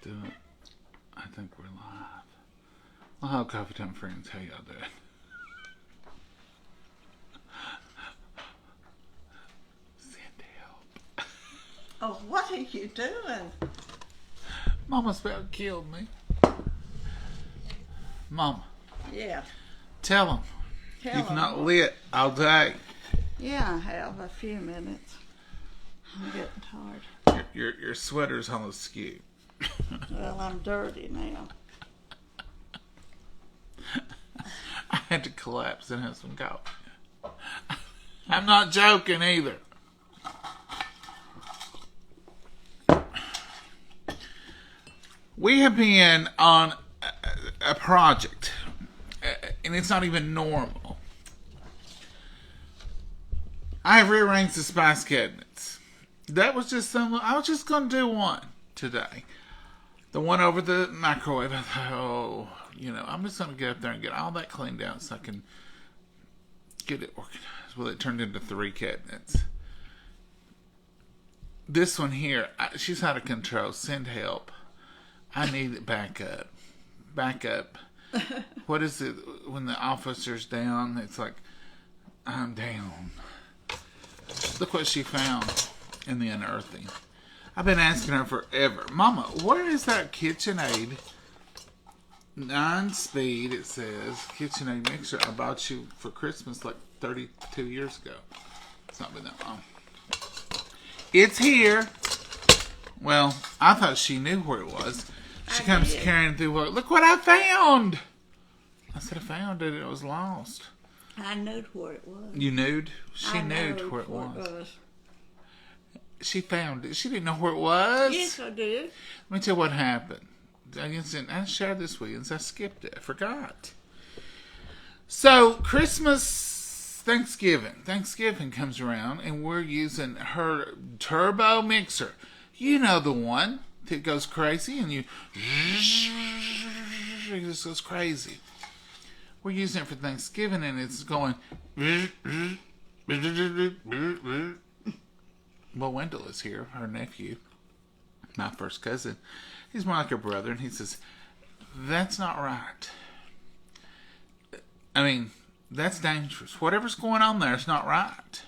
Do it. I think we're live. Well, hello, Coffee Time friends. How y'all doing? Send help. Oh, what are you doing? Mama's about killed me. Mama. Yeah. Tell them. You've not lit all day. Yeah, I have a few minutes. I'm getting tired. Your sweater's on the skew. Well, I'm dirty now. I had to collapse and have some coffee. I'm not joking either. We have been on a project, and it's not even normal. I have rearranged the spice cabinets. That was just I was just going to do one today. The one over the microwave. I thought, I'm just going to get up there and get all that cleaned out so I can get it organized. Well, it turned into 3 cabinets. This one here, she's out of control. Send help. I need it back up. Back up. What is it when the officer's down? It's like, I'm down. Look what she found in the unearthing. I've been asking her forever. Mama, where is that KitchenAid 9-speed, it says, KitchenAid mixer I bought you for Christmas like 32 years ago. It's not been that long. It's here. Well, I thought she knew where it was. She comes carrying through work. Look what I found. I said I found it. It was lost. I knew where it was. You knew? She knew where it was. She found it. She didn't know where it was. Yes, I did. Let me tell you what happened. I shared this with you, and I skipped it. I forgot. So, Thanksgiving comes around, and we're using her turbo mixer. You know the one that goes crazy, and it just goes crazy. We're using it for Thanksgiving, and it's going. Well, Wendell is here, her nephew, my first cousin. He's more like her brother, and he says, that's not right. I mean, that's dangerous. Whatever's going on there is not right.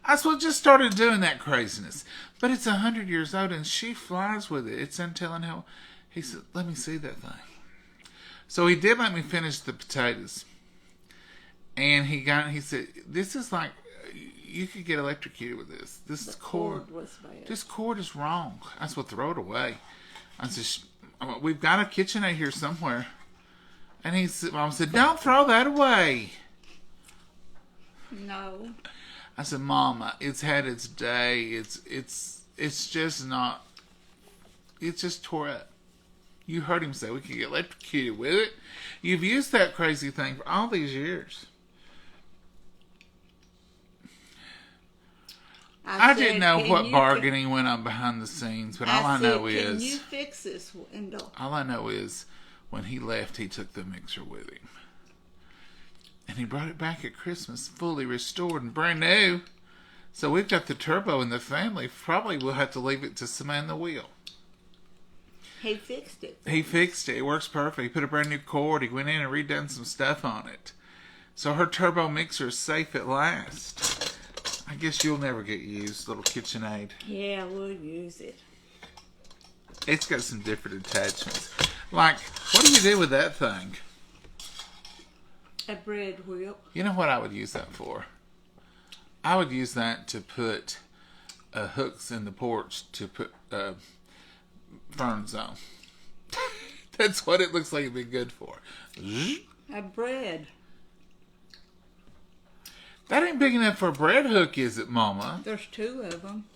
I just started doing that craziness. But it's 100 years old, and she flies with it. It's untelling how. He said, let me see that thing. So he did let me finish the potatoes. And he said, this is like, you could get electrocuted with this. This cord was bad. This cord is wrong. I said, well, throw it away. I said, we've got a KitchenAid here somewhere. And Mom said, don't throw that away. No. I said, Mama, it's had its day. It's just not. It's just tore up. You heard him say we could get electrocuted with it. You've used that crazy thing for all these years. I didn't know what bargaining went on behind the scenes, but all I know is... Can you fix this, Wendell? All I know is, when he left, he took the mixer with him. And he brought it back at Christmas, fully restored and brand new. So we've got the turbo in the family. Probably we'll have to leave it to Samantha the wheel. He fixed it. He fixed it. It works perfect. He put a brand new cord. He went in and redone some stuff on it. So her turbo mixer is safe at last. I guess you'll never get used, little KitchenAid. Yeah, we'll use it. It's got some different attachments. Like, what do you do with that thing? A bread whip. You know what I would use that for? I would use that to put hooks in the porch to put ferns on. That's what it looks like it'd be good for. A bread. That ain't big enough for a bread hook, is it, Mama? There's 2 of them.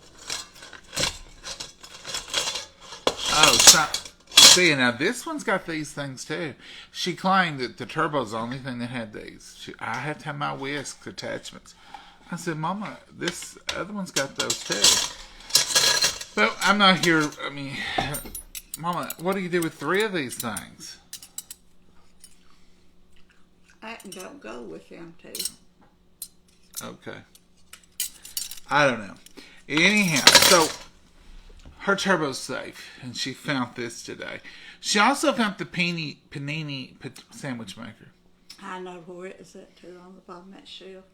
Oh, see, now this one's got these things too. She claimed that the turbo's the only thing that had these. I have to have my whisk attachments. I said, Mama, this other one's got those too. But I'm not here. I mean, Mama, what do you do with 3 of these things? I don't go with them too. Okay. I don't know. Anyhow, so her turbo's safe, and she found this today. She also found the panini sandwich maker. I know where it is at too, on the bottom of that shelf.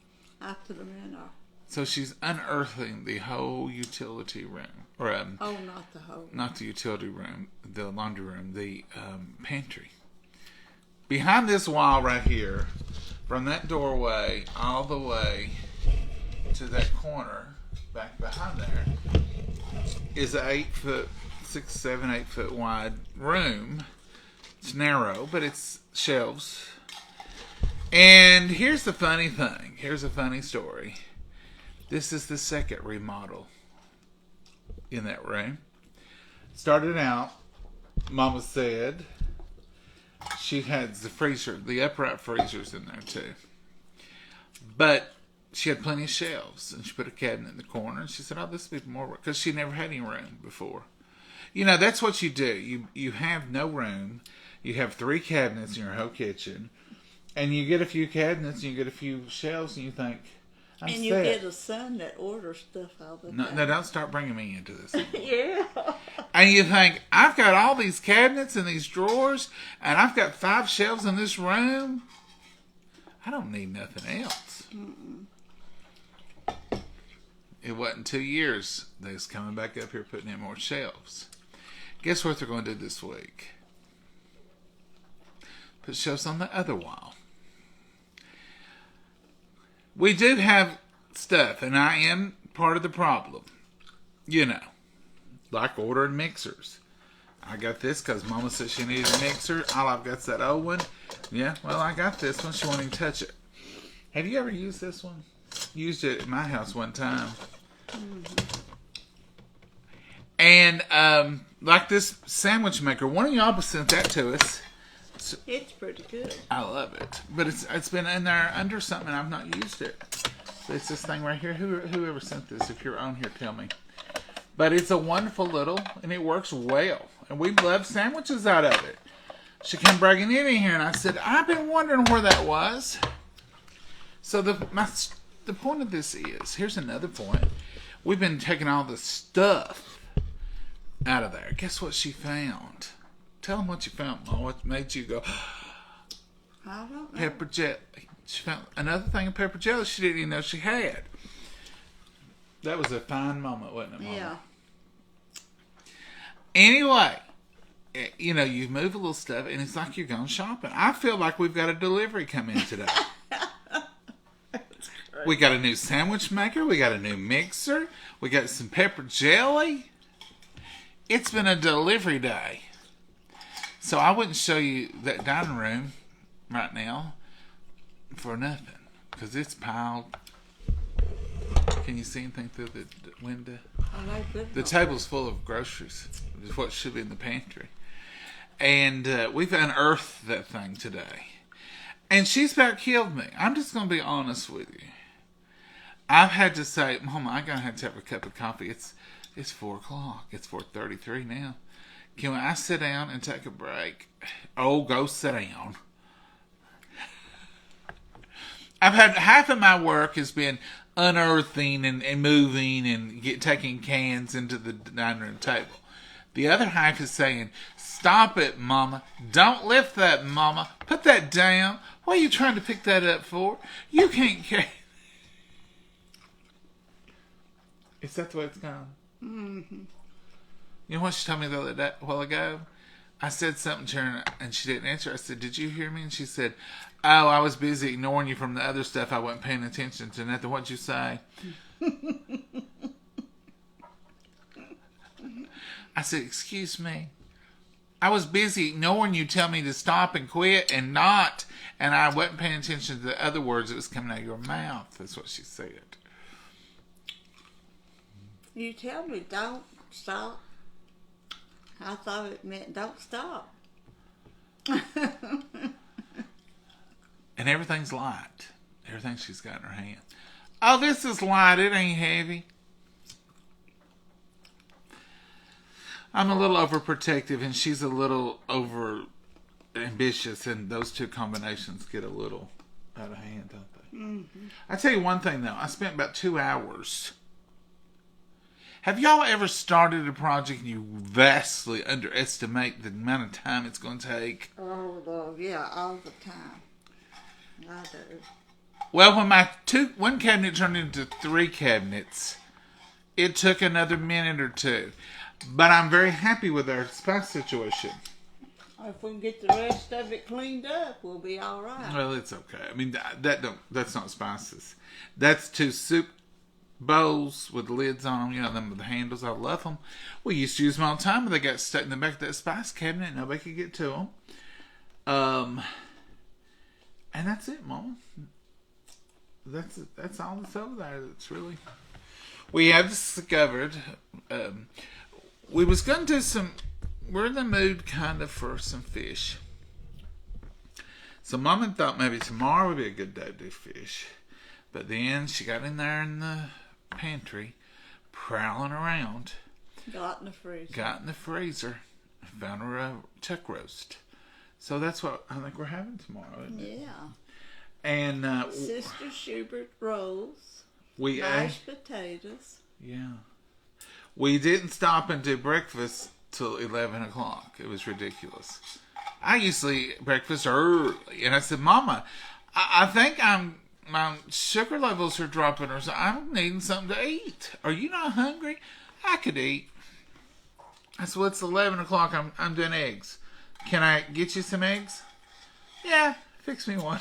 I put them in there. So she's unearthing the whole utility room, or Oh, not the whole. not the utility room, the laundry room, the pantry. Behind this wall right here, from that doorway all the way to that corner back behind there, is an 8 foot, 6, 7, 8 foot wide room. It's narrow, but it's shelves. And here's the funny thing. Here's a funny story. This is the second remodel in that room. Started out, Mama said she had the freezer, the upright freezers in there too. But she had plenty of shelves, and she put a cabinet in the corner, and she said, oh, this will be more work, because she never had any room before. You know, that's what you do. You have no room. You have 3 cabinets in your whole kitchen, and you get a few cabinets, and you get a few shelves, and you think, I'm and set. you get a son that orders stuff all the time. No, don't start bringing me into this anymore. Yeah. And you think, I've got all these cabinets and these drawers, and I've got 5 shelves in this room. I don't need nothing else. Mm-mm. It wasn't 2 years. They was coming back up here putting in more shelves. Guess what they're going to do this week? Put shelves on the other wall. We do have stuff, and I am part of the problem. You know, like ordering mixers. I got this because Mama said she needed a mixer. All I've got's that old one. Yeah, well, I got this one. She won't even touch it. Have you ever used this one? Used it at my house one time. Mm-hmm. And like this sandwich maker, one of y'all sent that to us. It's pretty good. I love it, but it's been in there under something, and I've not used it. So it's this thing right here. Whoever sent this, if you're on here, tell me. But it's a wonderful little, and it works well, and we love sandwiches out of it. She came bragging in here, and I said, I've been wondering where that was. So the point of this is, here's another point. We've been taking all the stuff out of there. Guess what she found? Tell them what you found, Mom. What made you go, I don't know. pepper jelly. She found another thing of pepper jelly she didn't even know she had. That was a fine moment, wasn't it, Mama? Yeah. Anyway, you know, you move a little stuff, and it's like you're going shopping. I feel like we've got a delivery come in today. We got a new sandwich maker. We got a new mixer. We got some pepper jelly. It's been a delivery day. So I wouldn't show you that dining room right now for nothing, because it's piled. Can you see anything through the window? I like that. The table's full of groceries. It's what should be in the pantry. And we've unearthed that thing today. And she's about killed me. I'm just going to be honest with you. I've had to say, Mama, I'm going to have a cup of coffee. It's 4 o'clock. It's 4:33 now. Can I sit down and take a break? Oh, go sit down. I've had half of my work has been unearthing and moving and taking cans into the dining room table. The other half is saying, stop it, Mama. Don't lift that, Mama. Put that down. What are you trying to pick that up for? You can't carry. Is that the way it's gone? Mm-hmm. You know what she told me the other day, a while ago? I said something to her and she didn't answer. I said, did you hear me? And she said, oh, I was busy ignoring you from the other stuff. I wasn't paying attention to nothing. What'd you say? I said, excuse me. I was busy ignoring you tell me to stop and quit and not. And I wasn't paying attention to the other words that was coming out of your mouth. That's what she said. You tell me don't stop. I thought it meant don't stop. And everything's light. Everything she's got in her hand. Oh, this is light. It ain't heavy. I'm a little overprotective and she's a little over ambitious, and those two combinations get a little out of hand, don't they? Mm-hmm. I tell you one thing though. I spent about 2 hours. Have y'all ever started a project and you vastly underestimate the amount of time it's going to take? Oh, Lord, yeah, all the time. I do. Well, when one cabinet turned into 3 cabinets, it took another minute or 2. But I'm very happy with our spice situation. If we can get the rest of it cleaned up, we'll be all right. Well, it's okay. I mean, that's not spices. That's 2 soup bowls with lids on them. You know, them with the handles. I love them. We used to use them all the time, but they got stuck in the back of that spice cabinet. And nobody could get to them. And that's it, Mama. That's all that's over there. It's really. We have discovered. We was gonna do some. We're in the mood kind of for some fish. So Mama thought maybe tomorrow would be a good day to do fish. But then she got in there in the pantry, prowling around. Got in the freezer. And found her a chuck roast. So that's what I think we're having tomorrow, isn't it? Yeah. And Sister Schubert rolls. We mashed potatoes. Yeah. We didn't stop and do breakfast till 11 o'clock. It was ridiculous. I usually eat breakfast early. And I said, Mama, I think my sugar levels are dropping or something. I'm needing something to eat. Are you not hungry? I could eat. I said, well, it's 11 o'clock. I'm doing eggs. Can I get you some eggs? Yeah, fix me one.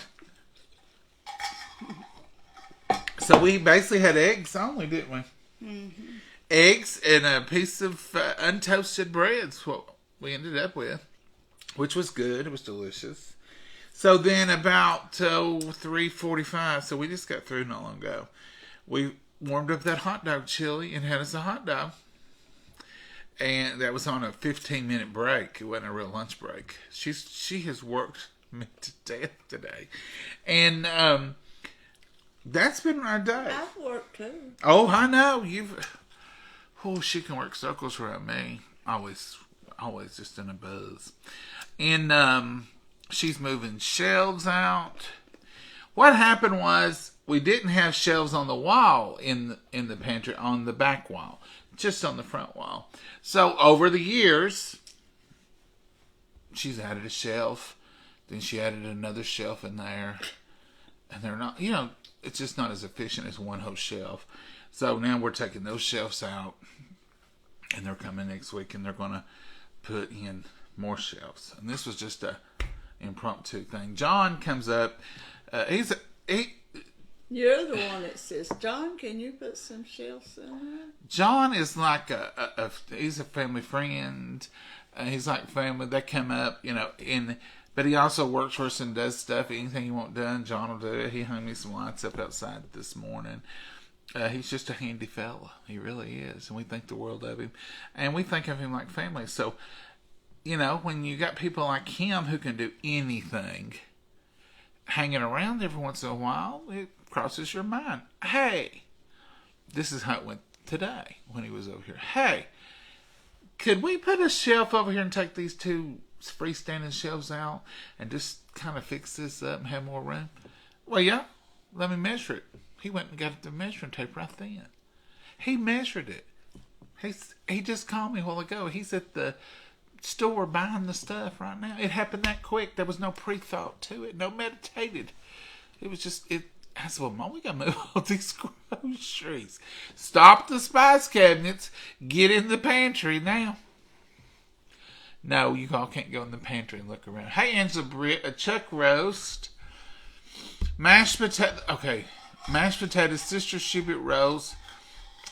So we basically had eggs only, didn't we? Mm-hmm. Eggs and a piece of untoasted bread is what we ended up with, which was good. It was delicious. So then about 3:45, so we just got through not long ago, we warmed up that hot dog chili and had us a hot dog. And that was on a 15-minute break. It wasn't a real lunch break. She has worked me to death today. And that's been our day. I've worked too. Oh, I know. She can work circles around me. Always just in a buzz. And she's moving shelves out. What happened was we didn't have shelves on the wall in the pantry, on the back wall, just on the front wall. So over the years, she's added a shelf. Then she added another shelf in there. And they're not, it's just not as efficient as one whole shelf. So now we're taking those shelves out. And they're coming next week and they're going to put in more shelves. And this was just a impromptu thing. John comes up. You're the one that says, John, can you put some shelves in there? John is like he's a family friend. He's like family. They come up, but he also works for us and does stuff. Anything you want done, John will do it. He hung me some lights up outside this morning. He's just a handy fella. He really is. And we think the world of him. And we think of him like family. So, when you got people like him who can do anything, hanging around every once in a while, it crosses your mind. Hey, this is how it went today when he was over here. Hey, could we put a shelf over here and take these 2 freestanding shelves out and just kind of fix this up and have more room? Well, yeah, let me measure it. He went and got the measuring tape right then. He measured it. He just called me a while ago. He's at the store buying the stuff right now. It happened that quick. There was no pre-thought to it. No meditated. It was just, I said, well, Mom, we got to move all these groceries. Stop the spice cabinets. Get in the pantry now. No, you all can't go in the pantry and look around. Hey, Angela, a chuck roast. Mashed potato. Okay. Mashed potatoes, Sister Schubert rolls.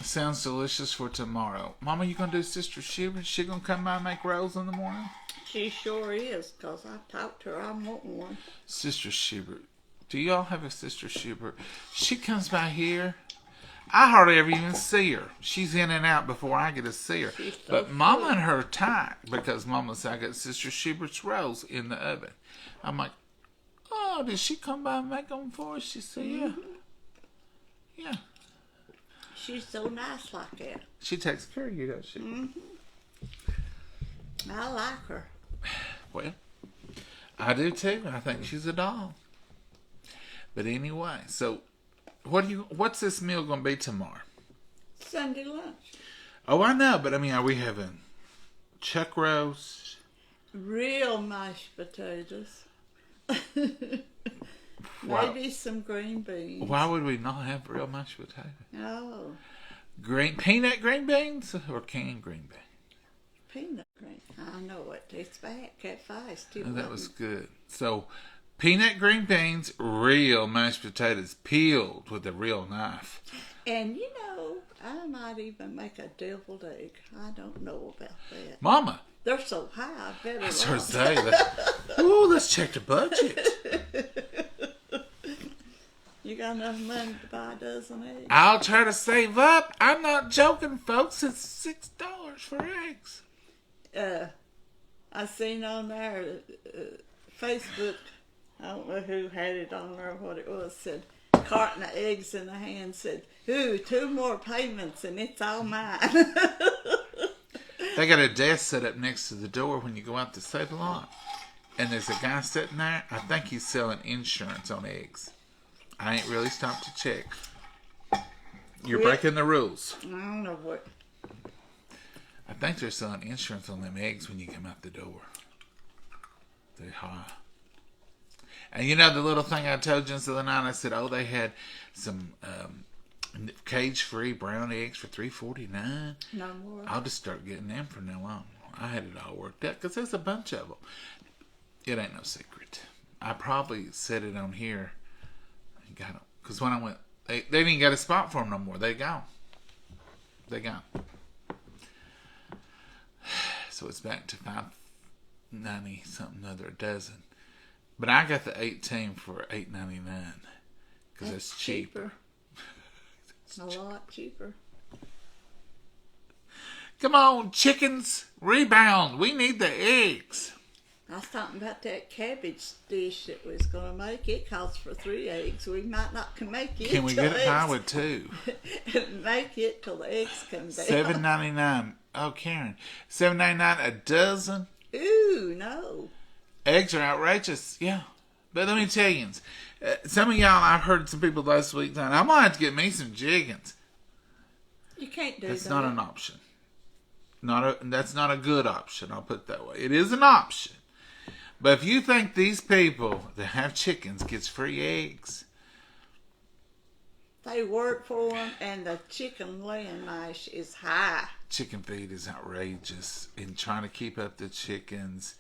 Sounds delicious for tomorrow. Mama, you gonna do Sister Schubert? She gonna come by and make rolls in the morning? She sure is, because I talked to her. I'm wanting one. Sister Schubert. Do y'all have a Sister Schubert? She comes by here. I hardly ever even see her. She's in and out before I get to see her. But Mama and her are tight because Mama said I got Sister Schubert's rolls in the oven. I'm like, oh, did she come by and make them for us? She said, yeah. Yeah. She's so nice like that. She takes care of you, doesn't she? Mm-hmm. I like her. Well, I do too. I think she's a doll. But anyway, so what's this meal going to be tomorrow? Sunday lunch. Oh, I know, but I mean, are we having chuck roast? Real mashed potatoes. Wow. Maybe some green beans. Why would we not have real mashed potatoes? Oh, Peanut green beans or canned green beans? peanut green. I know it tastes bad. Cat feisty. Oh, that was good. So, peanut green beans, real mashed potatoes, peeled with a real knife. And you know, I might even make a deviled egg. I don't know about that. Mama, They're so high, I better that's not. her say. Let's check the budget. You got enough money to buy a dozen eggs? I'll try to save up. I'm not joking, folks. It's $6 for eggs. I seen on there, Facebook, I don't know who had it on there or what it was, said, carton of eggs in the hand, said, ooh, 2 more payments and it's all mine. They got a desk set up next to the door when you go out to Save a Lot. And there's a guy sitting there. I think he's selling insurance on eggs. I ain't really stopped to check. You're breaking the rules. I don't know what. I think they're selling insurance on them eggs when you come out the door. They're high. And you know the little thing I told you the other night? I said, they had some cage-free brown eggs for $3.49. No more. I'll just start getting them from now on. I had it all worked out because there's a bunch of them. It ain't no secret. I probably said it on here and got them. Because when I went, they didn't get a spot for them no more. They gone. They gone. So it's back to $5.90 something other a dozen. But I got the 18 for $8.99 because it's cheaper. A lot cheaper. Come on, chickens, rebound. We need the eggs. I was talking about that cabbage dish that we was going to make. It calls for 3 eggs. We might not can make it. Can we get it by with 2? Make it till the eggs come down. $7.99. Oh, Karen, $7.99 a dozen. Ooh, no. Eggs are outrageous. Yeah, but let me tell you, some of y'all, I've heard some people last week saying, I'm gonna have to get me some chickens. You can't do That's that. not an option. That's not a good option. I'll put it that way. It is an option. But if you think these people that have chickens gets free eggs, they work for them, and the chicken laying mash is high. chicken feed is outrageous in trying to keep up the chickens,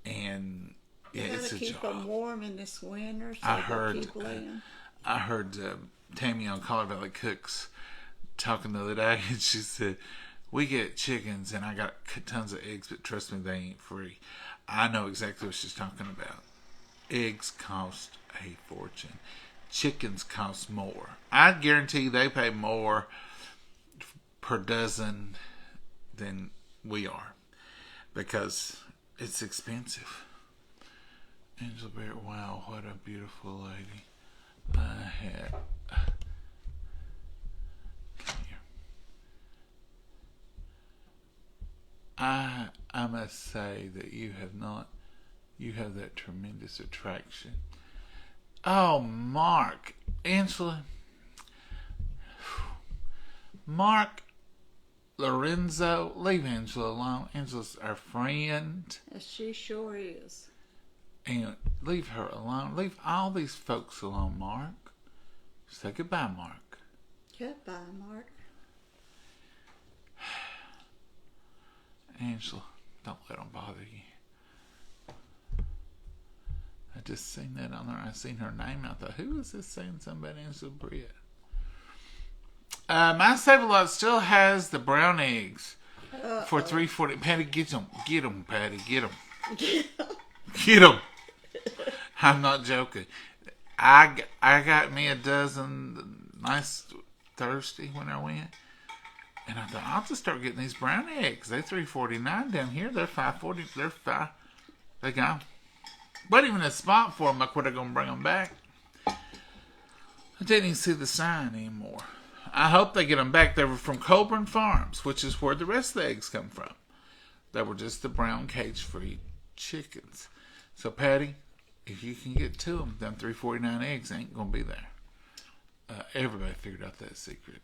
and yeah, You it's gotta a keep job. them warm in this winter so I they heard, keep laying. Tammy on Collar Valley Cooks talking the other day, and she said, we get chickens, and I got tons of eggs, but trust me, they ain't free. I know exactly what she's talking about. Eggs cost a fortune. Chickens cost more. I guarantee they pay more per dozen than we are, because it's expensive. Angela Bear, wow, what a beautiful lady. Come here. I must say that you have that tremendous attraction. Oh, Mark. Angela. Mark Lorenzo. Leave Angela alone. Angela's our friend. She sure is. And leave her alone. Leave all these folks alone, Mark. Say goodbye, Mark. Goodbye, Mark. Angela, don't let them bother you. I just seen that on there. I seen her name. I thought, who is this saying something about Angela Britt? My Save-A-Lot still has the brown eggs for $3.40. Patty, get them, Patty, get them, get them. I'm not joking. I got me a dozen nice Thursday when I went, and I thought I'll just start getting these brown eggs. They're $3.49 down here. They're $5.40. They're $5. They gone. Wasn't even a spot for them. Like, where they're gonna bring them back? I didn't even see the sign anymore. I hope they get them back. They were from Colburn Farms, which is where the rest of the eggs come from. They were just the brown cage-free chickens. So, Patty, if you can get to them, them $3.49 eggs ain't gonna be there. Everybody figured out that secret.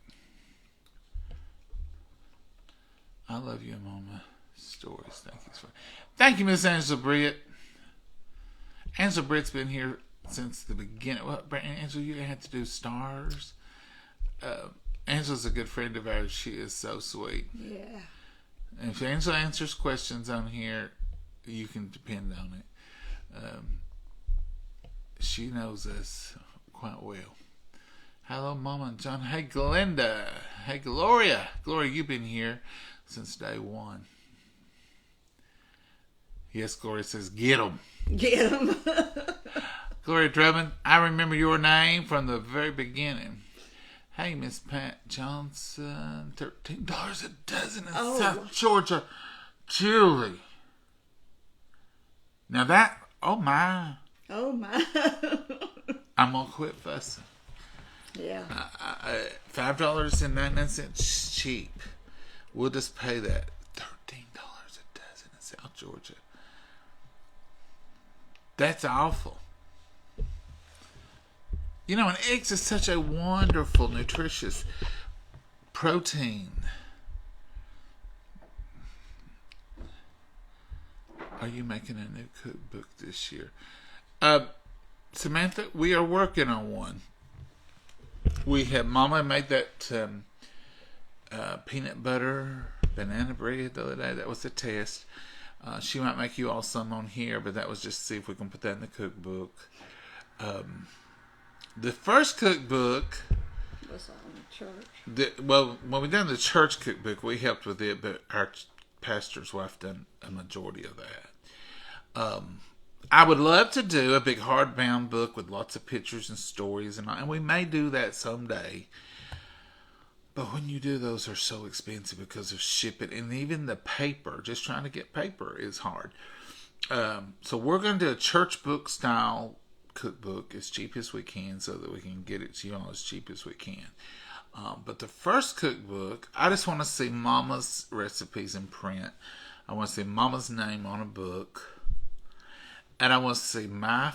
I love you, Mama. Stories. Thank you, Miss Angela Britt. Angela Britt's been here since the beginning. Well, Angela, you had to do stars. Angela's a good friend of ours. She is so sweet. Yeah. And if Angela answers questions on here, you can depend on it. She knows us quite well. Hello, Mama and John. Hey, Glenda. Hey, Gloria. Gloria, you've been here since day one. Yes, Gloria says, get 'em. Get 'em. Gloria Drummond, I remember your name from the very beginning. Hey, Miss Pat Johnson, $13 a dozen in South Georgia. Julie. Now that, oh my. Oh my. I'm going to quit fussing. Yeah. $5.99 cheap. We'll just pay that. $13 a dozen in South Georgia. That's awful. You know, and eggs is such a wonderful, nutritious protein. Are you making a new cookbook this year? Samantha, we are working on one. Mama made that peanut butter banana bread the other day. That was a test. She might make you all some on here, but that was just to see if we can put that in the cookbook. The first cookbook was on the church. When we done the church cookbook, we helped with it, but our pastor's wife done a majority of that. I would love to do a big hardbound book with lots of pictures and stories, and we may do that someday. But when you do, those are so expensive because of shipping, and even the paper. Just trying to get paper is hard. So we're going to do a church book style cookbook as cheap as we can, so that we can get it to you all as cheap as we can. But the first cookbook, I just want to see Mama's recipes in print. I want to see Mama's name on a book. And I want to see my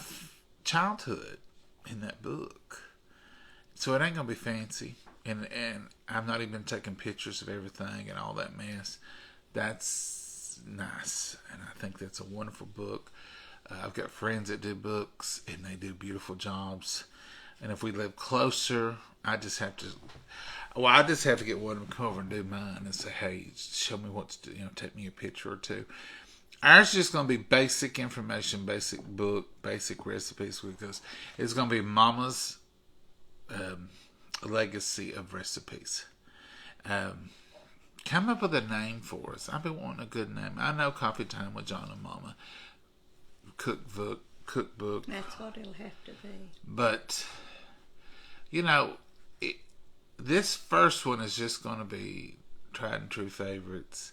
childhood in that book. So it ain't going to be fancy. And I'm not even taking pictures of everything and all that mess. That's nice. And I think that's a wonderful book. I've got friends that do books, and they do beautiful jobs. And if we live closer, I just have to get one of them come over and do mine and say, hey, show me what to do. Take me a picture or two. Ours is just going to be basic information, basic book, basic recipes, because it's going to be Mama's legacy of recipes. Come up with a name for us. I've been wanting a good name. I know Coffee Time with John and Mama. Cookbook. That's what it'll have to be. But, this first one is just going to be tried and true favorites.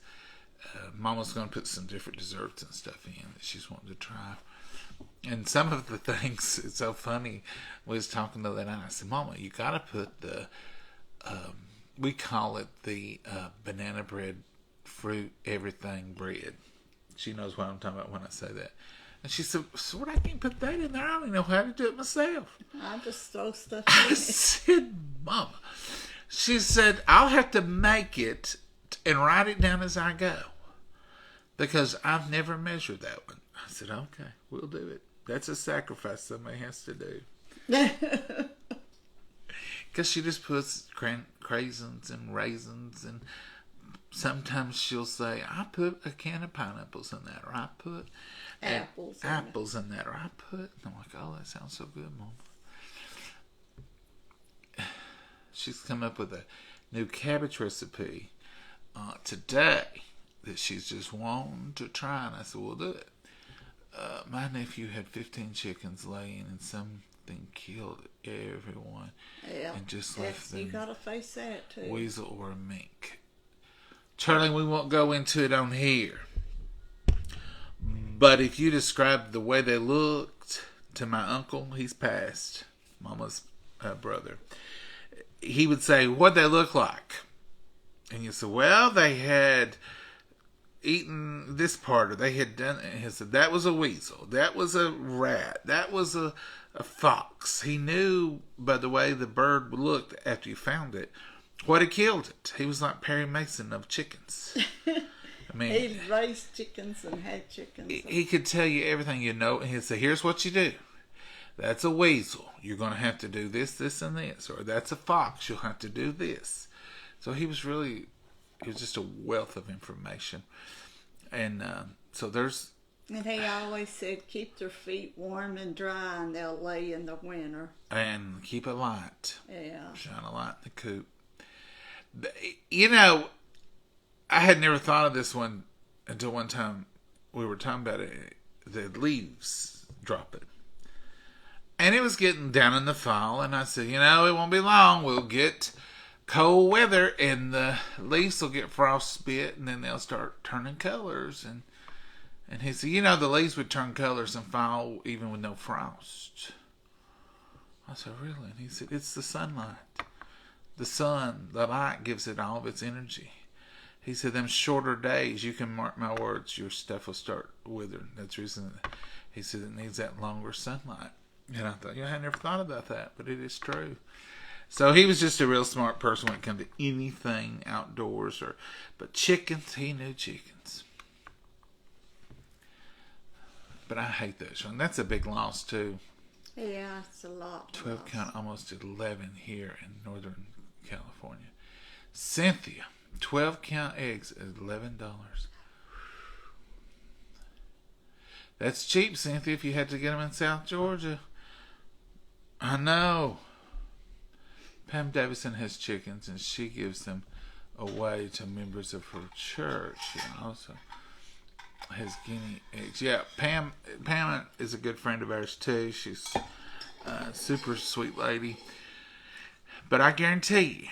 Mama's going to put some different desserts and stuff in that she's wanting to try. And some of the things, it's so funny. We was talking the other night. I said, Mama, you got to put the, we call it the banana bread, fruit, everything bread. She knows what I'm talking about when I say that. And she said, so what, I can't put that in there. I don't even know how to do it myself. I just throw stuff I in said, Mama. She said, I'll have to make it and write it down as I go. Because I've never measured that one. I said, okay, we'll do it. That's a sacrifice somebody has to do. Because she just puts craisins and raisins, and sometimes she'll say, I put a can of pineapples in that, or I put apples in that, or I put... I'm like, oh, that sounds so good, Mom. She's come up with a new cabbage recipe today that she's just wanting to try, and I said, we'll do it. My nephew had 15 chickens laying, and something killed everyone. Yeah, and just left them. You gotta face that too. Weasel or a mink. Charlie, we won't go into it on here. But if you describe the way they looked to my uncle, he's passed, Mama's brother, he would say, what'd they look like? And you say, well, they had eaten this part, or they had done it. He said, that was a weasel, that was a rat, that was a fox. He knew by the way the bird looked after you found it what had killed it. He was like Perry Mason of chickens. I mean, He raised chickens and had chickens. he could tell you everything you know. And he'd say, here's what you do. That's a weasel. You're going to have to do this, this, and this. Or that's a fox. You'll have to do this. So he was just a wealth of information. And so there's... And he always said, keep their feet warm and dry and they'll lay in the winter. And keep a light. Yeah. Shine a light in the coop. You know, I had never thought of this one until one time we were talking about it. The leaves dropping. And it was getting down in the fall. And I said, you know, it won't be long. We'll get cold weather and the leaves will get frostbit and then they'll start turning colors. And he said, you know, the leaves would turn colors in fall even with no frost. I said, really? And he said, it's the sunlight. The sun, the light gives it all of its energy. He said, them shorter days, you can mark my words, your stuff will start withering. That's the reason he said it needs that longer sunlight. And I thought, I had never thought about that, but it is true. So he was just a real smart person when it came to anything outdoors. But chickens, he knew chickens. But I hate that one. That's a big loss, too. Yeah, it's a lot. 12 count, almost 11 here in Northern California. Cynthia, 12 count eggs at $11. That's cheap, Cynthia, if you had to get them in South Georgia. I know. Pam Davison has chickens, and she gives them away to members of her church. She also has guinea eggs. Yeah, Pam is a good friend of ours, too. She's a super sweet lady. But I guarantee you,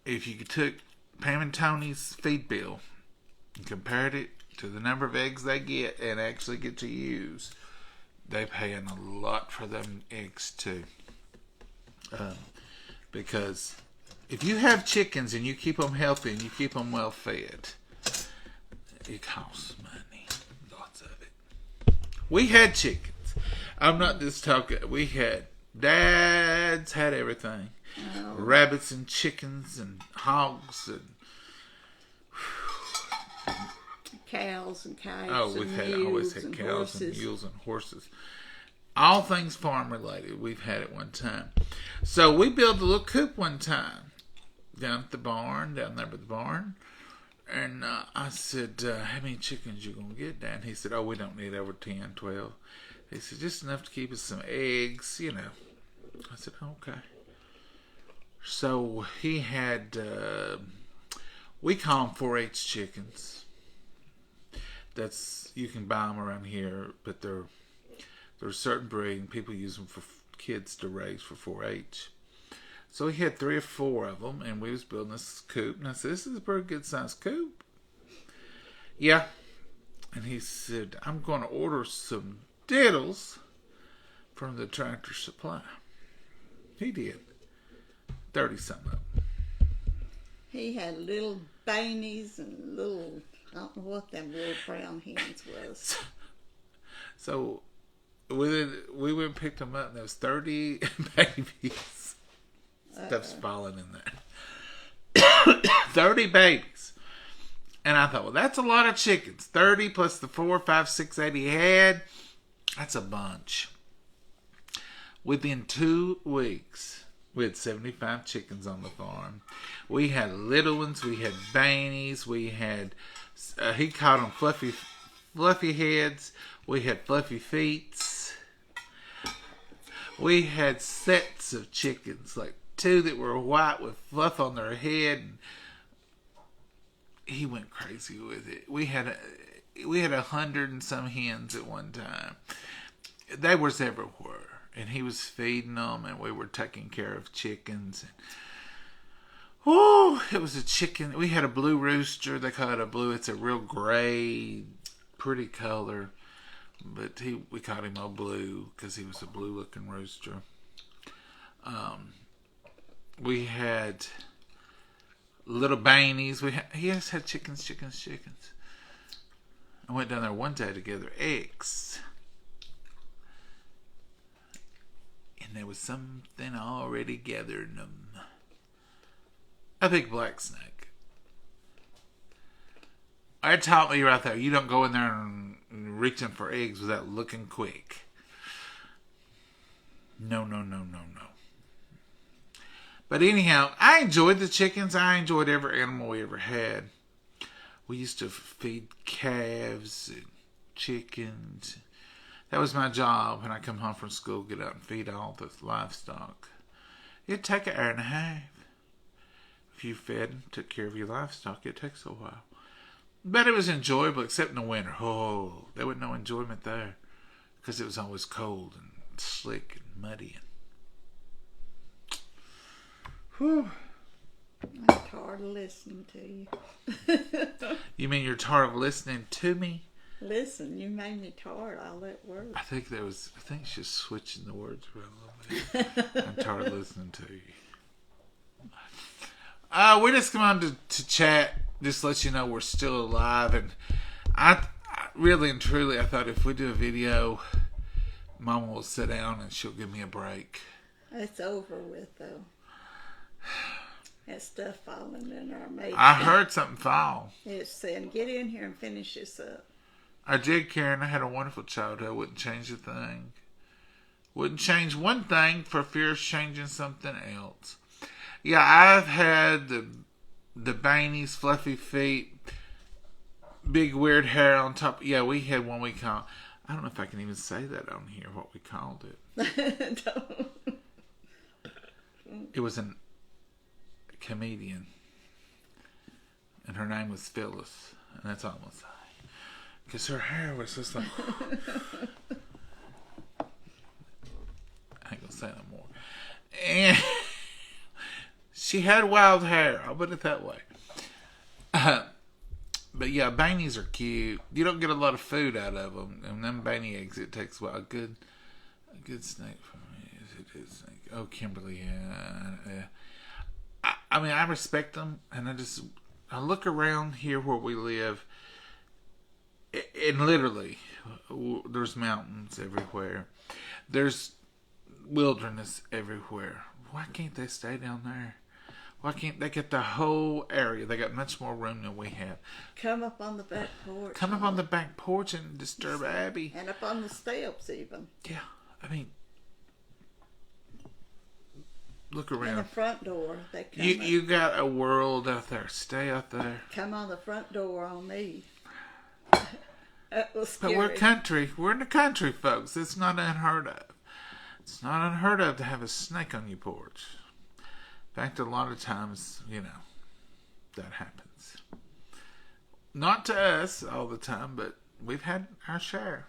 if you took Pam and Tony's feed bill and compared it to the number of eggs they get and actually get to use, they paying a lot for them eggs too. Because if you have chickens and you keep them healthy and you keep them well fed, it costs money. Lots of it. We had chickens. I'm not just talking. We had dads had everything. Oh. Rabbits and chickens and hogs and cows and cows. oh, we've and had always had cows and mules and horses. All things farm related. We've had at one time. So we built a little coop one time down at the barn, down there by the barn. And I said, how many chickens you going to get, Dad? And he said, oh, we don't need over 10, 12. He said, just enough to keep us some eggs, you know. I said, okay. So he had, we call them 4-H chickens. You can buy them around here, but they're a certain breed, and people use them for kids to raise for 4-H. So he had 3 or 4 of them, and we was building this coop. And I said, this is a pretty good sized coop. Yeah. And he said, I'm going to order some diddles from the Tractor Supply. He did. 30-something of them. He had little bainies and little, I don't know what them little brown hens was. So we went and picked them up, and there was 30 babies. Stuff's falling in there. 30 babies. And I thought, well, that's a lot of chickens. 30 plus the 4, 5, 6, 8 he had. That's a bunch. Within 2 weeks, we had 75 chickens on the farm. We had little ones. We had bainies. We had, he called them fluffy heads. We had fluffy feets. We had sets of chickens, like 2 that were white with fluff on their head. He went crazy with it. We had 100 and some hens at one time. They was everywhere, and he was feeding them, and we were taking care of chickens. And it was a chicken. We had a blue rooster. They call it a blue. It's a real gray, pretty color, but we called him Old Blue because he was a blue-looking rooster. We had little bainies. He just had chickens. I went down there one day to gather eggs. And there was something already gathered in them. A big black snake. It taught me right there. You don't go in there and reaching for eggs without looking quick. No. But anyhow, I enjoyed the chickens. I enjoyed every animal we ever had. We used to feed calves and chickens. That was my job when I come home from school, get out and feed all the livestock. It'd take an hour and a half. If you fed and took care of your livestock, it takes a while. But it was enjoyable, except in the winter. Oh, there was no enjoyment there. Because it was always cold and slick and muddy. Whew. I'm tired of listening to you. You mean you're tired of listening to me? Listen, you made me tired. All that word. I think she's switching the words around a little bit. I'm tired of listening to you. We just come on to chat, just let you know we're still alive. And I really and truly, I thought if we do a video, Mama will sit down and she'll give me a break. It's over with, though. That stuff falling in our maid. I heard something fall. It's saying, get in here and finish this up. I did, Karen. I had a wonderful childhood. Wouldn't change a thing. Wouldn't change one thing for fear of changing something else. Yeah, I've had the bangies, fluffy feet, big weird hair on top. Yeah, we had one we called. I don't know if I can even say that on here, what we called it. It was a comedian. And her name was Phyllis. And that's all I'm going to say. Because her hair was just like... I ain't going to say no more. And... she had wild hair. I'll put it that way. But yeah, bangies are cute. You don't get a lot of food out of them. And them bangy eggs, it takes a while. A good snake for me. It is snake. Oh, Kimberly, yeah. I mean, I respect them. And I look around here where we live. And literally, there's mountains everywhere. There's wilderness everywhere. Why can't they stay down there? Why can't they get the whole area? They got much more room than we have. Come up on the back porch. Come up on the back porch and disturb Abby. And up on the steps even. Yeah, I mean, look around. In the front door, they come You got a world out there. Stay out there. Come on the front door on me. That was But scary. we're country. We're in the country, folks. It's not unheard of. It's not unheard of to have a snake on your porch. In fact, a lot of times, that happens. Not to us all the time, but we've had our share.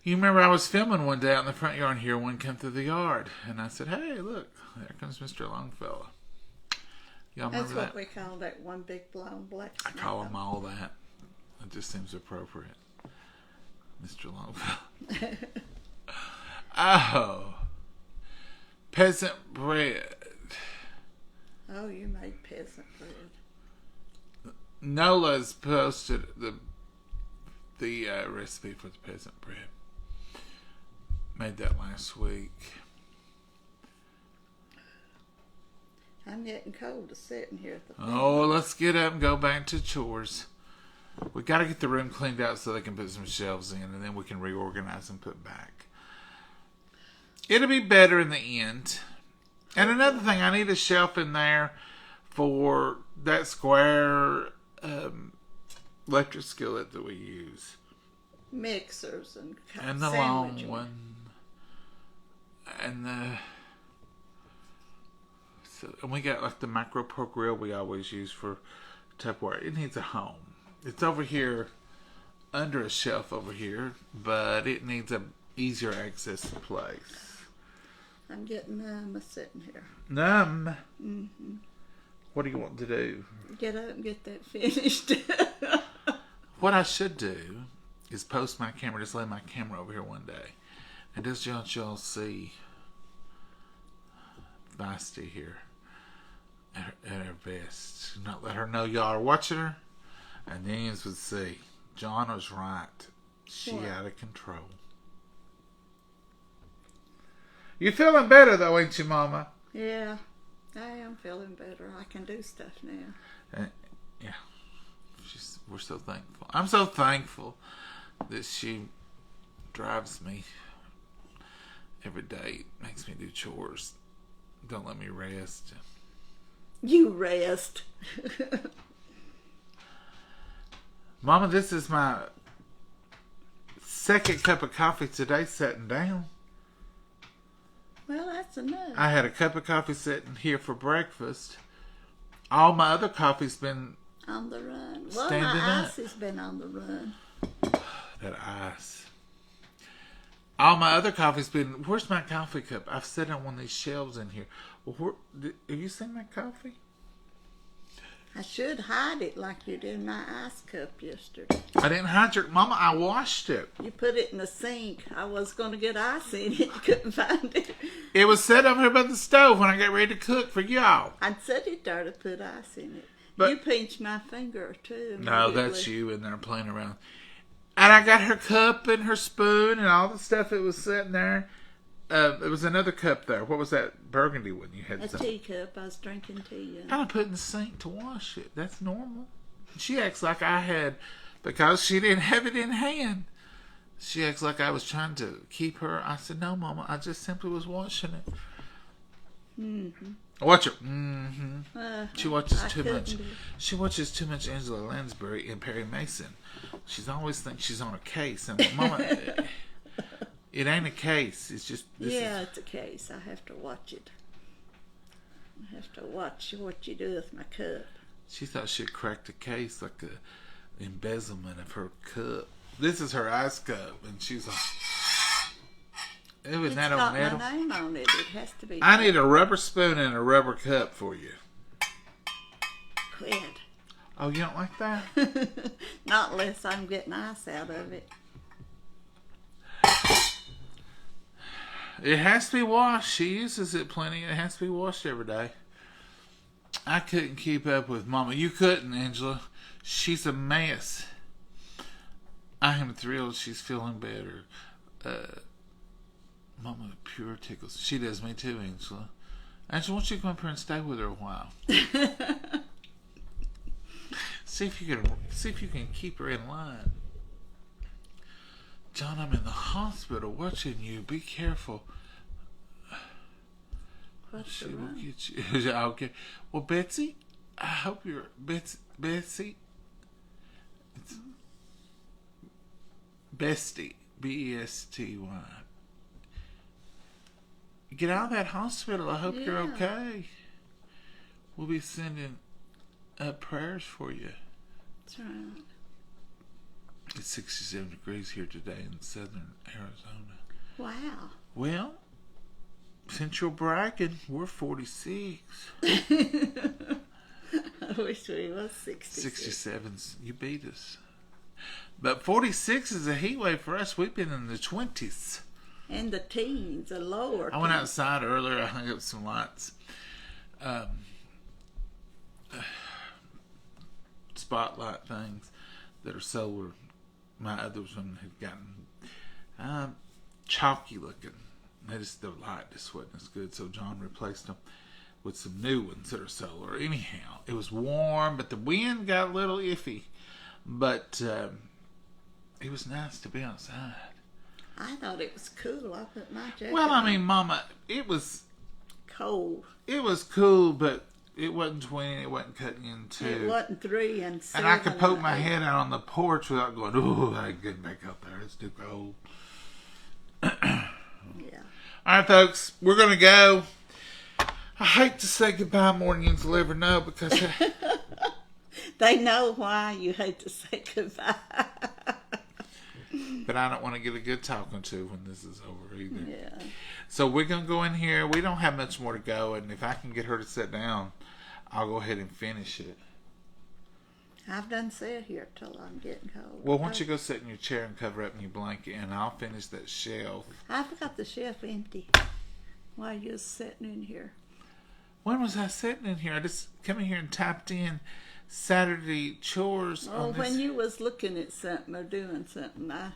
You remember I was filming one day out in the front yard here, one come through the yard, and I said, hey, look, there comes Mr. Longfellow. Y'all remember That's what that? we call that one big blonde black I snake. call him all that. It just seems appropriate. Mr. Longfellow. Oh. Peasant bread. Oh, you made peasant bread. Nola's posted the recipe for the peasant bread. Made that last week. I'm getting cold to sitting here at the Oh, let's get up and go back to chores. We got to get the room cleaned out so they can put some shelves in, and then we can reorganize and put back. It'll be better in the end. And another thing, I need a shelf in there for that square electric skillet that we use. mixers and And the long sandwich one. And and we got like the Macro Pro grill we always use for Tupperware. It needs a home. It's over here under a shelf over here, but it needs a easier access place. I'm getting numb sitting here. Numb? Mm-hmm. What do you want to do? Get up and get that finished. What I should do is post my camera, just lay my camera over here one day, and just y'all see Feisty here at her best. Not let her know y'all are watching her, and the Indians would see John was right. She What? out of control. You feeling better though, ain't you, Mama? Yeah. I am feeling better. I can do stuff now. Yeah, we're so thankful. I'm so thankful that she drives me every day, makes me do chores, don't let me rest. You rest. Mama, this is my second cup of coffee today sitting down. Well, that's enough. I had a cup of coffee sitting here for breakfast. All my other coffee's been on the run. Well, standing my up. ice has been on the run. That ice. All my other coffee's been... Where's my coffee cup? I've set it on one of these shelves in here. Well, have you seen my coffee? I should hide it like you did my ice cup yesterday. I didn't hide your... Mama, I washed it. You put it in the sink. I was going to get ice in it. Couldn't find it. It was set up here by the stove when I got ready to cook for y'all. I'd set it there to put ice in it. But, you pinched my finger, too. No, that's you in there playing around. And I got her cup and her spoon and all the stuff that was sitting there. There was another cup there. What was that burgundy one you had? A teacup. I was drinking tea. I put it in the sink to wash it. That's normal. She acts like I had, because she didn't have it in hand. She acts like I was trying to keep her. I said, no, Mama, I just simply was washing it. Mm-hmm. Watch her. Mm-hmm. She watches too much. Do. She watches too much Angela Lansbury and Perry Mason. She's always thinks she's on a case. And Mama, it ain't a case. It's just... It's a case. I have to watch it. I have to watch what you do with my cup. She thought she'd cracked a case, like a embezzlement of her cup. This is her ice cup, and she's like, It's that got on metal? my name on it. It has to be. I need a rubber spoon and a rubber cup for you. Quit. Oh, you don't like that? Not unless I'm getting ice out of it. It has to be washed. She uses it plenty. It has to be washed every day. I couldn't keep up with Mama. You couldn't, Angela. She's a mess. I am thrilled she's feeling better. Mama pure tickles. She does me too, Angela. Angela, why don't you come up here and stay with her a while? See if you can keep her in line. John, I'm in the hospital watching you. Be careful. She will get you. Okay. Well, Betsy, I hope you're Betsy. It's Bestie. Besty. Get out of that hospital. I hope you're okay. We'll be sending up prayers for you. That's right. It's 67 degrees here today in southern Arizona. Wow. Well, since you're bragging, we're 46. I wish we was 67. You beat us. But 46 is a heat wave for us. We've been in the 20s. And the teens, the lower. I went outside earlier. I hung up some lights. Spotlight things that are solar. My other one had gotten chalky looking. The light just wasn't as good, so John replaced them with some new ones that are solar. Anyhow, it was warm, but the wind got a little iffy. But it was nice to be outside. I thought it was cool. I put my jacket Well, I on. mean, Mama, it was Cold. It was cool, but it wasn't 20. It wasn't cutting in 2. It wasn't 3 and 7. And I could poke my 8. head out on the porch without going, oh, I ain't getting back up there. It's too cold. Yeah. All right, folks, we're going to go. I hate to say goodbye more than you'll ever know because... They know why you hate to say goodbye. But I don't want to get a good talking to when this is over either. Yeah. So we're going to go in here. We don't have much more to go. And if I can get her to sit down, I'll go ahead and finish it. I've done sat here till I'm getting cold. Well, why don't you go sit in your chair and cover up in your blanket, and I'll finish that shelf. I forgot the shelf empty while you was sitting in here. When was I sitting in here? I just come in here and typed in Saturday chores. Oh, when you was looking at something or doing something, I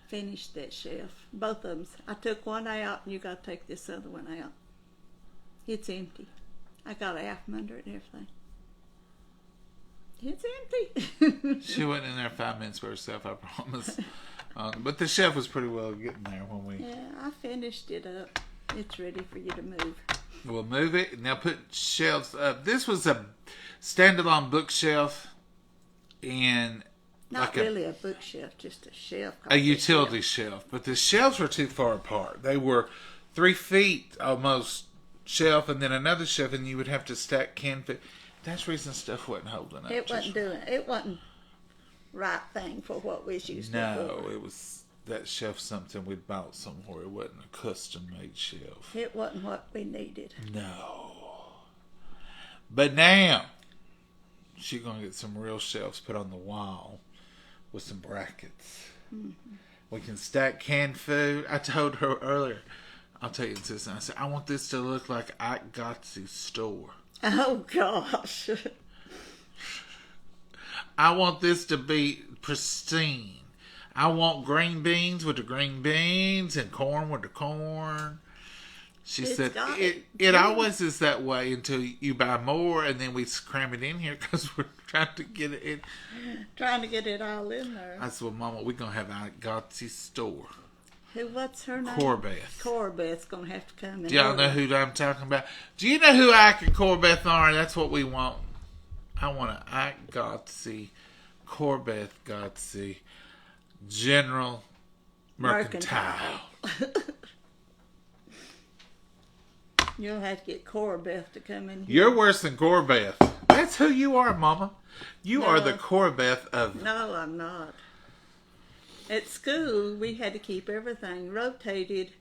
finished that shelf. Both of them. I took one out, and you got to take this other one out. It's empty. I got a half under it and everything. It's empty. She went in there 5 minutes by herself, I promise. But the shelf was pretty well getting there when we... Yeah, I finished it up. It's ready for you to move. We'll move it. Now put shelves up. This was a standalone bookshelf and... Not really a bookshelf, just a shelf. A utility shelf. But the shelves were too far apart. They were 3 feet almost shelf and then another shelf, and you would have to stack canned food. That's the reason stuff wasn't holding up. It wasn't right thing for what we used to No, for. it was that shelf something we'd bought somewhere. It wasn't a custom made shelf. It wasn't what we needed. No. But now she's gonna get some real shelves put on the wall with some brackets. Mm-hmm. We can stack canned food. I told her earlier, I'll tell you this, I said, I want this to look like Ike Gotsy's store. Oh, gosh. I want this to be pristine. I want green beans with the green beans and corn with the corn. She said, it always is that way until you buy more and then we cram it in here because we're trying to get it in. Trying to get it all in there. I said, well, Mama, we're going to have Ike Gotsy's store. What's her name? Corbeth. Corbeth's going to have to come in. Do y'all know who I'm talking about? Do you know who Ike and Corbeth are? That's what we want. I want an Ike Gotsy, Corbeth Gotsy, General Mercantile. You'll have to get Corbeth to come in here. You're worse than Corbeth. That's who you are, Mama. You are the Corbeth of... No, I'm not. At school, we had to keep everything rotated,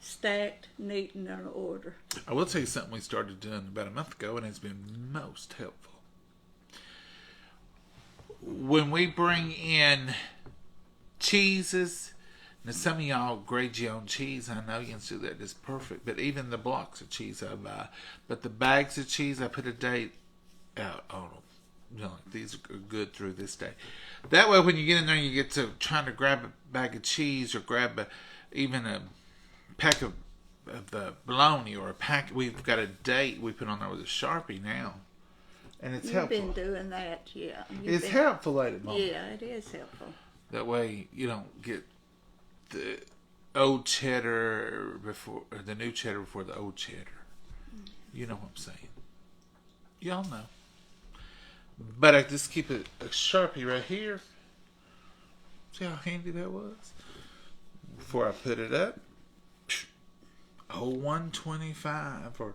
stacked, neat, and in order. I will tell you something we started doing about a month ago, and it's been most helpful. When we bring in cheeses, now some of y'all grade your own cheese. I know you can do that. It's perfect. But even the blocks of cheese I buy. But the bags of cheese, I put a date out on them. You know, these are good through this day. That way, when you get in there, you get to trying to grab a bag of cheese or grab even a pack of the bologna or a pack. We've got a date we put on there with a Sharpie now, and it's helpful. You've been doing that, yeah. It's helpful, lady, Mama. Yeah, it is helpful. That way, you don't get the old cheddar before or the new cheddar before the old cheddar. You know what I'm saying? Y'all know. But I just keep a Sharpie right here. See how handy that was? Before I put it up. 0125 or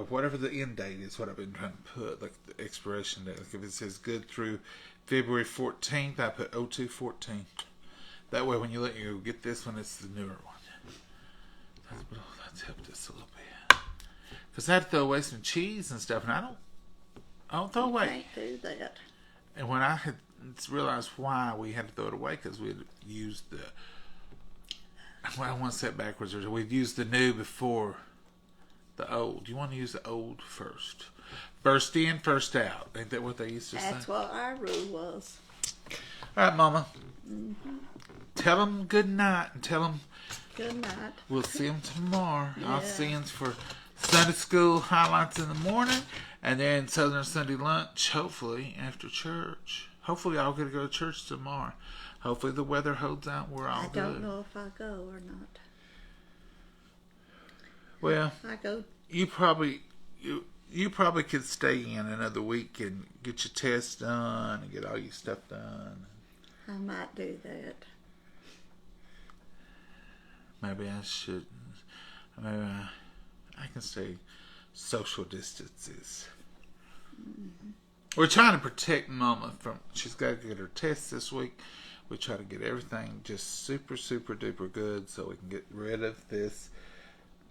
whatever the end date is, what I've been trying to put, like the expiration date. Like if it says good through February 14th, I put 0214. That way when you let you get this one, it's the newer one. That's helped us a little bit. Because I had to throw away some cheese and stuff, and I don't throw away. Can't do that. And when I had realized why we had to throw it away, because we had used I want to say it backwards. We'd used the new before the old. You want to use the old first. First in, first out. Ain't that what they used to say? That's what our rule was. All right, Mama. Mm-hmm. Tell them good night and tell them good night. We'll see them tomorrow. Yeah. I'll see them for Sunday school highlights in the morning, and then Southern Sunday lunch, hopefully, after church. Hopefully, I'll get to go to church tomorrow. Hopefully, the weather holds out. We're all good. I don't know if I go or not. Well, I go. You probably could stay in another week and get your tests done and get all your stuff done. I might do that. Maybe I shouldn't. Maybe I can stay social distances. Mm-hmm. We're trying to protect Mama from. She's got to get her tests this week. We try to get everything just super, super duper good so we can get rid of this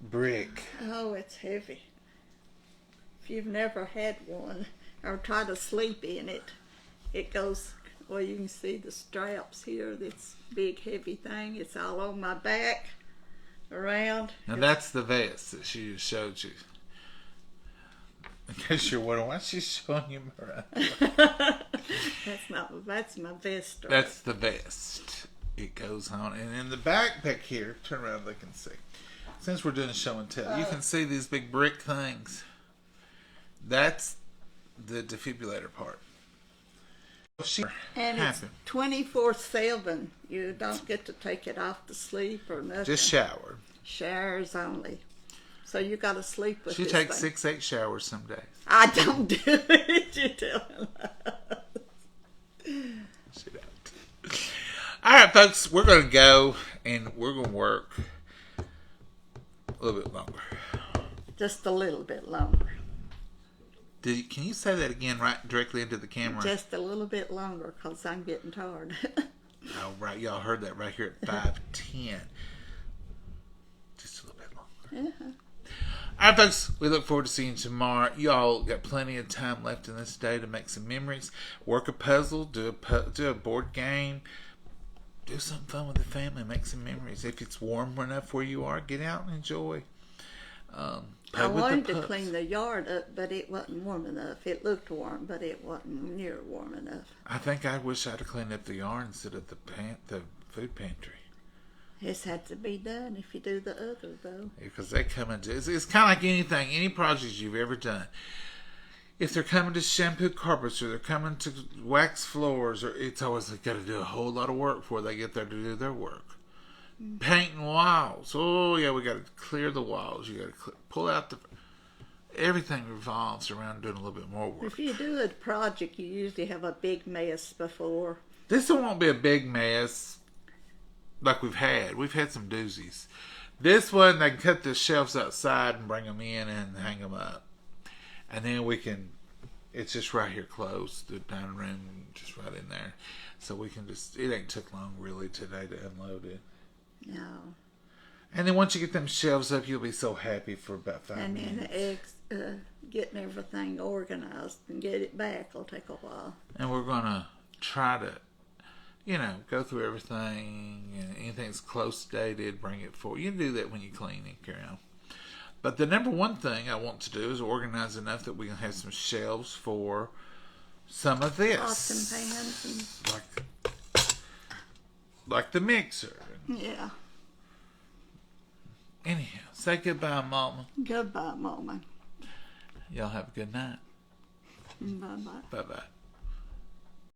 brick. Oh, it's heavy. If you've never had one or tried to sleep in it, it goes. Well, you can see the straps here. This big heavy thing. It's all on my back, around. Now that's the vest that she just showed you. In case you're wondering why she's showing you around. That's my vest. Strap. That's the vest. It goes on, and in the backpack here, turn around, they can see. Since we're doing show and tell, you can see these big brick things. That's the defibrillator part. She And it's happened. 24/7. You don't get to take it off to sleep or nothing. Just shower. Showers only. So you got to sleep with She this takes thing. 6-8 showers some days. I don't do it. You tell me. She don't. All right, folks, we're going to go and we're going to work a little bit longer. Just a little bit longer. Can you say that again right directly into the camera? Just a little bit longer because I'm getting tired. Oh, right. Y'all heard that right here at 5:10. Just a little bit longer. Uh-huh. All right, folks, we look forward to seeing you tomorrow. Y'all got plenty of time left in this day to make some memories. Work a puzzle, do a board game, do something fun with the family, make some memories. If it's warm enough where you are, get out and enjoy. I wanted to clean the yard up, but it wasn't warm enough. It looked warm, but it wasn't near warm enough. I think I wish I'd have cleaned up the yard instead of the food pantry. This had to be done if you do the other, though. Because they come into it's kind of like anything, any projects you've ever done. If they're coming to shampoo carpets or they're coming to wax floors, or it's always got to do a whole lot of work before they get there to do their work. Mm-hmm. Painting walls. Oh yeah, we got to clear the walls. You got to pull out everything revolves around doing a little bit more work. If you do a project, you usually have a big mess before. This one won't be a big mess. Like we've had some doozies. This one, they can cut the shelves outside and bring them in and hang them up. And then it's just right here close, the dining room, just right in there. So we can it ain't took long really today to unload it. No. And then once you get them shelves up, you'll be so happy for about 5 minutes. And then the eggs, getting everything organized and get it back will take a while. And we're going to try to go through everything, and anything that's close dated, bring it forward. You can do that when you clean and carry on. But the number one thing I want to do is organize enough that we can have some shelves for some of this. Pots and pans. Like the mixer. Yeah. Anyhow, say goodbye, Mama. Goodbye, Mama. Y'all have a good night. Bye-bye. Bye-bye.